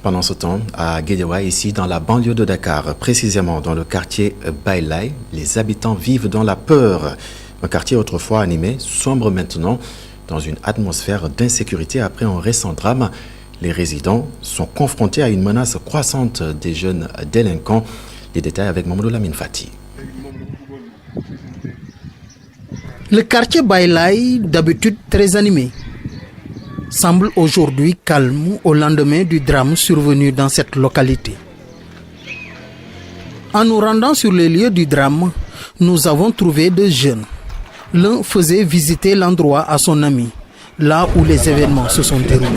Pendant ce temps, à Guédiawaye, ici dans la banlieue de Dakar, précisément dans le quartier Bailay, les habitants vivent dans la peur. Un quartier autrefois animé sombre maintenant dans une atmosphère d'insécurité après un récent drame. Les résidents sont confrontés à une menace croissante des jeunes délinquants. Les détails avec Mamadou Lamine Fati. Le quartier Bailay, d'habitude très animé, semble aujourd'hui calme au lendemain du drame survenu dans cette localité. En nous rendant sur les lieux du drame, nous avons trouvé deux jeunes. L'un faisait visiter l'endroit à son ami, là où les événements se sont déroulés.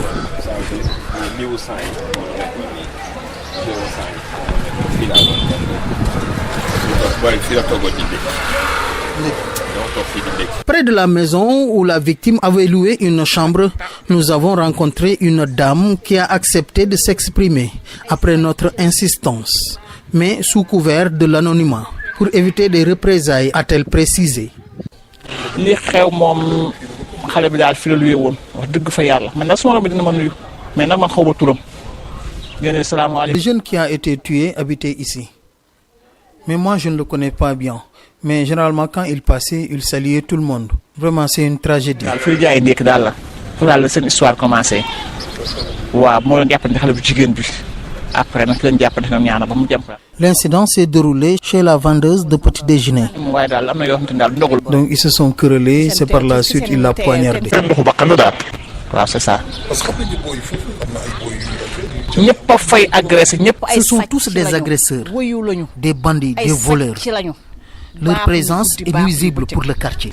Près de la maison où la victime avait loué une chambre, nous avons rencontré une dame qui a accepté de s'exprimer après notre insistance, mais sous couvert de l'anonymat, pour éviter des représailles, a-t-elle précisé. Le jeune qui a été tué habitait ici. Mais moi, je ne le connais pas bien. Mais généralement, quand il passait, il saluait tout le monde. Vraiment, c'est une tragédie. L'incident s'est déroulé chez la vendeuse de petits déjeuners. Donc, ils se sont querellés, c'est par la suite il l'a poignardé. C'est ça. Ce sont tous des agresseurs, des bandits, des voleurs. Leur présence est nuisible pour le quartier.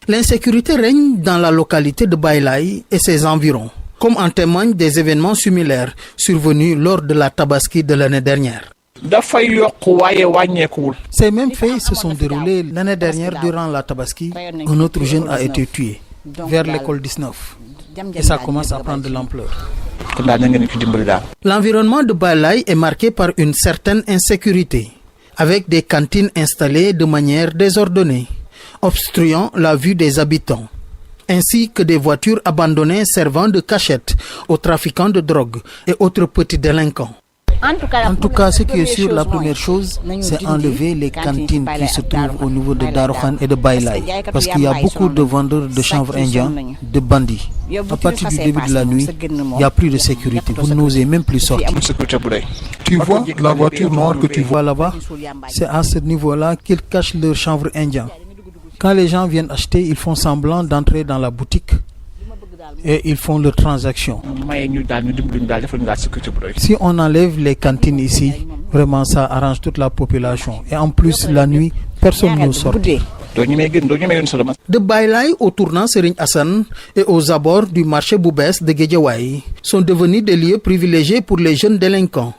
L'insécurité règne dans la localité de Bailay et ses environs, comme en témoignent des événements similaires survenus lors de la Tabaski de l'année dernière. Ces mêmes faits se sont déroulés l'année dernière durant la Tabaski. Un autre jeune a été tué vers l'école 19 et ça commence à prendre de l'ampleur. L'environnement de Bailay est marqué par une certaine insécurité, avec des cantines installées de manière désordonnée, obstruant la vue des habitants, ainsi que des voitures abandonnées servant de cachette aux trafiquants de drogue et autres petits délinquants. En tout cas, ce qui est sûr, la première chose, c'est enlever les cantines qui se trouvent au niveau de Daroukhan et de Bailay, parce qu'il y a beaucoup de vendeurs de chanvre indien, de bandits. À partir du début de la nuit, il n'y a plus de sécurité. Vous n'osez même plus sortir. Tu vois la voiture noire que tu vois là-bas, c'est à ce niveau-là qu'ils cachent leur chanvre indien. Quand les gens viennent acheter, ils font semblant d'entrer dans la boutique et ils font leurs transactions. Si on enlève les cantines ici, vraiment ça arrange toute la population. Et en plus, la nuit, personne ne sort. De Bailay au tournant Serigne Hassan et aux abords du marché Boubès de Guédiawaye sont devenus des lieux privilégiés pour les jeunes délinquants,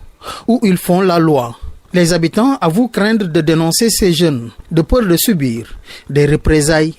où ils font la loi. Les habitants avouent craindre de dénoncer ces jeunes, de peur de subir des représailles